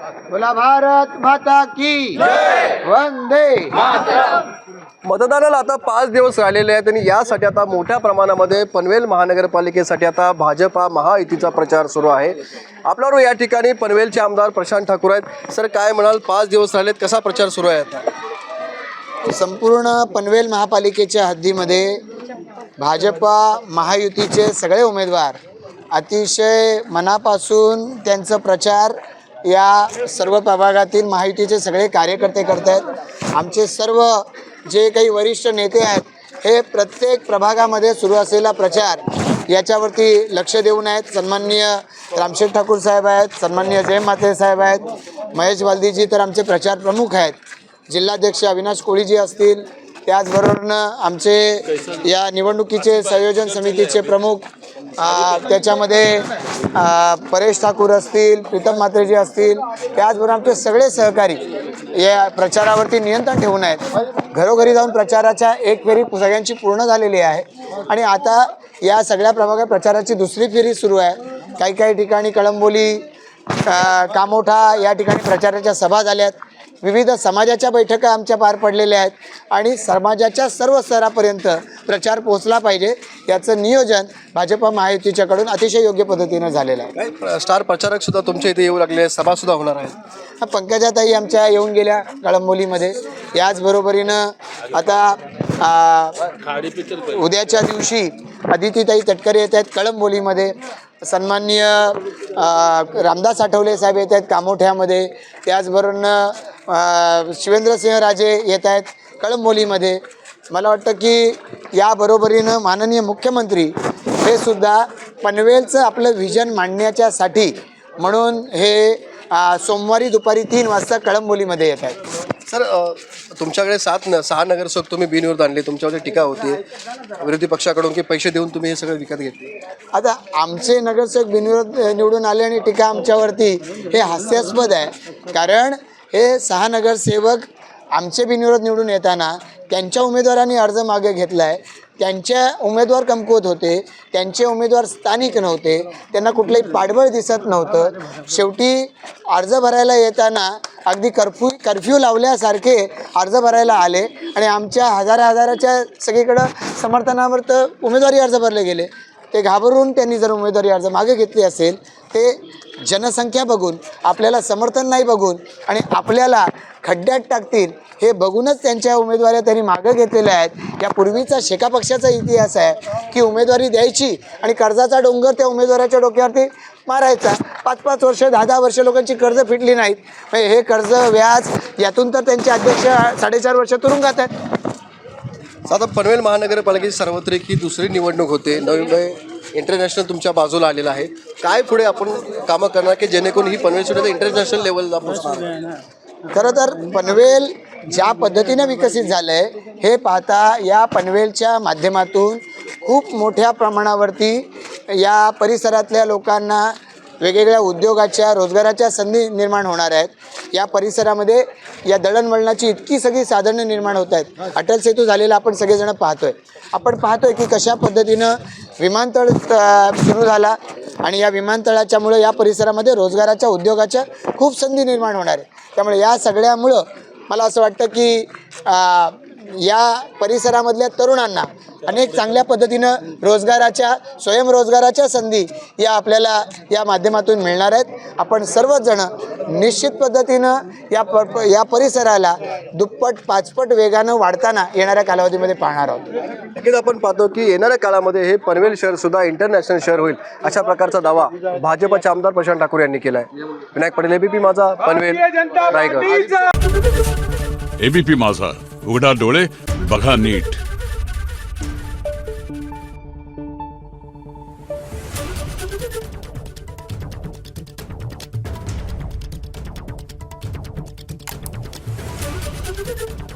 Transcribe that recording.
बोला भारत माता की वंदे मातरम। मतदानाला आता 5 दिवस राहिलेले आहेत आणि यासाठी आता मोठ्या प्रमाणामध्ये पनवेल महानगरपालिकेसाठी आता भाजपा महायुतीचा प्रचार सुरू आहे। आपल्यावर या ठिकाणी पनवेलचे आमदार प्रशांत ठाकूर आहेत। सर, काय म्हणाल, 5 दिवस राहिलेत, कसा प्रचार सुरू आहे आता? संपूर्ण पनवेल महापालिकेच्या हद्दीमध्ये भाजपा महायुतीचे सगळे उमेदवार अतिशय मनापासून त्यांचा प्रचार या सर्व प्रभागातील महायुतीचे सगळे कार्यकर्ते करत आहेत। आमचे सर्व जे काही वरिष्ठ नेते आहेत हे प्रत्येक प्रभागामध्ये सुरू असलेला प्रचार याच्यावरती लक्ष देऊन आहेत। सन्माननीय रामशेठ ठाकूर साहेब आहेत, सन्माननीय जय माते साहेब आहेत, महेश वाल्दीजी तर आमचे प्रचार प्रमुख आहेत, जिल्हाध्यक्ष अविनाश कोळीजी असतील, त्याचबरोबर आमचे या निवडणुकीचे संयोजन समितीचे प्रमुख त्याच्यामध्ये परेश ठाकूर असतील, प्रीतम म्हात्रेजी असतील, त्याचबरोबर आमचे सगळे सहकारी या प्रचारावरती नियंत्रण ठेवून आहेत। घरोघरी जाऊन प्रचाराच्या एक फेरी सगळ्यांची पूर्ण झालेली आहे आणि आता या सगळ्या प्रभागात प्रचाराची दुसरी फेरी सुरू आहे। काही काही ठिकाणी कळंबोली, कामोठा या ठिकाणी प्रचाराच्या सभा झाल्यात। विविध समाजाच्या बैठका आमच्या पार पडलेल्या आहेत आणि समाजाच्या सर्व स्तरापर्यंत प्रचार पोहोचला पाहिजे याचं नियोजन भाजपा महायुतीच्याकडून अतिशय योग्य पद्धतीनं झालेलं आहे। काय स्टार प्रचारक सुद्धा तुमच्या इथे येऊ लागले, सभा सुद्धा होणार आहे? पंकजाताई आमच्या येऊन गेल्या कळंबोलीमध्ये, याचबरोबरीनं आता उद्याच्या दिवशी अदितीताई तटकरे येत आहेत कळंबोलीमध्ये, सन्माननीय रामदास आठवले साहेब येत आहेत कामोठ्यामध्ये, त्याचबरोबर शिवेंद्रसिंह राजे येत आहेत कळंबोलीमध्ये। मला वाटतं की याबरोबरीनं माननीय मुख्यमंत्री हे सुद्धा पनवेलचं आपलं व्हिजन मांडण्याच्यासाठी म्हणून हे सोमवारी दुपारी 3 वाजता कळंबोलीमध्ये येत आहेत। सर, तुमच्याकडे 6 नगरसेवक तुम्ही बिनविरोध आणले, तुमच्यावरती टीका होती विरोधी पक्षाकडून की पैसे देऊन तुम्ही हे सगळं विकत घेतले। आता आमचे नगरसेवक बिनविरोध निवडून आले आणि टीका आमच्यावरती हे हास्यास्पद आहे, कारण हे 6 नगरसेवक आमचे बिनविरोध निवडून येताना त्यांच्या उमेदवारांनी अर्ज मागे घेतला आहे, त्यांचे उमेदवार कमकुवत होते, त्यांचे उमेदवार स्थानिक नव्हते, त्यांना कुठलंही पाठबळ दिसत नव्हतं। शेवटी अर्ज भरायला येताना अगदी कर्फ्यू लावल्यासारखे अर्ज भरायला आले आणि आमच्या हजाराच्या सगळीकडं समर्थनावर तर उमेदवारी अर्ज भरले गेले। ते घाबरून त्यांनी जर उमेदवारी अर्ज मागे घेतली असेल, ते जनसंख्या बघून, आपल्याला समर्थन नाही बघून आणि आपल्याला खड्ड्यात टाकतील हे बघूनच त्यांच्या उमेदवाऱ्या त्यांनी मागं घेतलेल्या आहेत। यापूर्वीचा शेका पक्षाचा इतिहास आहे की उमेदवारी द्यायची आणि कर्जाचा डोंगर त्या उमेदवाराच्या डोक्यावरती मारायचा। 5-5 वर्ष 10-10 वर्ष लोकांची कर्ज फिटली नाहीत, हे कर्ज व्याज यातून तर त्यांचे अध्यक्ष 4.5 वर्ष तुरुंगात आहेत। आता पनवेल महानगरपालिकेची सार्वत्रिक ही दुसरी निवडणूक होते, नवी इंटरनॅशनल तुमच्या बाजूला आलेला आहे। काय पुढे आपण कामं करणार की जेणेकरून ही पनवेल सुद्धा इंटरनॅशनल लेवलला पोहोचणार? खरं तर पनवेल ज्या पद्धतीने विकसित झालं आहे हे पाहता या पनवेलच्या माध्यमातून खूप मोठ्या प्रमाणावरती या परिसरातल्या लोकांना वेगवेगळ्या उद्योगाच्या, रोजगाराच्या संधी निर्माण होणार आहेत। या परिसरामध्ये या दळणवळणाची इतकी सगळी साधनं निर्माण होत आहेत। अटल सेतू झालेला आपण सगळेजण पाहतोय। आपण पाहतोय की कशा पद्धतीनं विमानतळ सुरू झाला आणि या विमानतळाच्यामुळं या परिसरामध्ये रोजगाराच्या, उद्योगाच्या खूप संधी निर्माण होणार आहे। त्यामुळे या सगळ्यामुळं मला असं वाटतं की या परिसरामधल्या तरुणांना अनेक चांगल्या पद्धतीनं रोजगाराच्या, स्वयंरोजगाराच्या संधी या आपल्याला या माध्यमातून मिळणार आहेत। आपण सर्वजण निश्चित पद्धतीनं या परिसराला दुप्पट 5पट वेगानं वाढताना येणाऱ्या कालावधीमध्ये पाहणार आहोत। नक्कीच आपण पाहतो की येणाऱ्या काळामध्ये हे पनवेल शहर सुद्धा इंटरनॅशनल शहर होईल अशा प्रकारचा दावा भाजपचे आमदार प्रशांत ठाकूर यांनी केला आहे। विनायक पटेल, एबीपी माझा, पनवेल, रायगड। एबीपी माझा, उघडा डोळे बघा नीट। Thank you.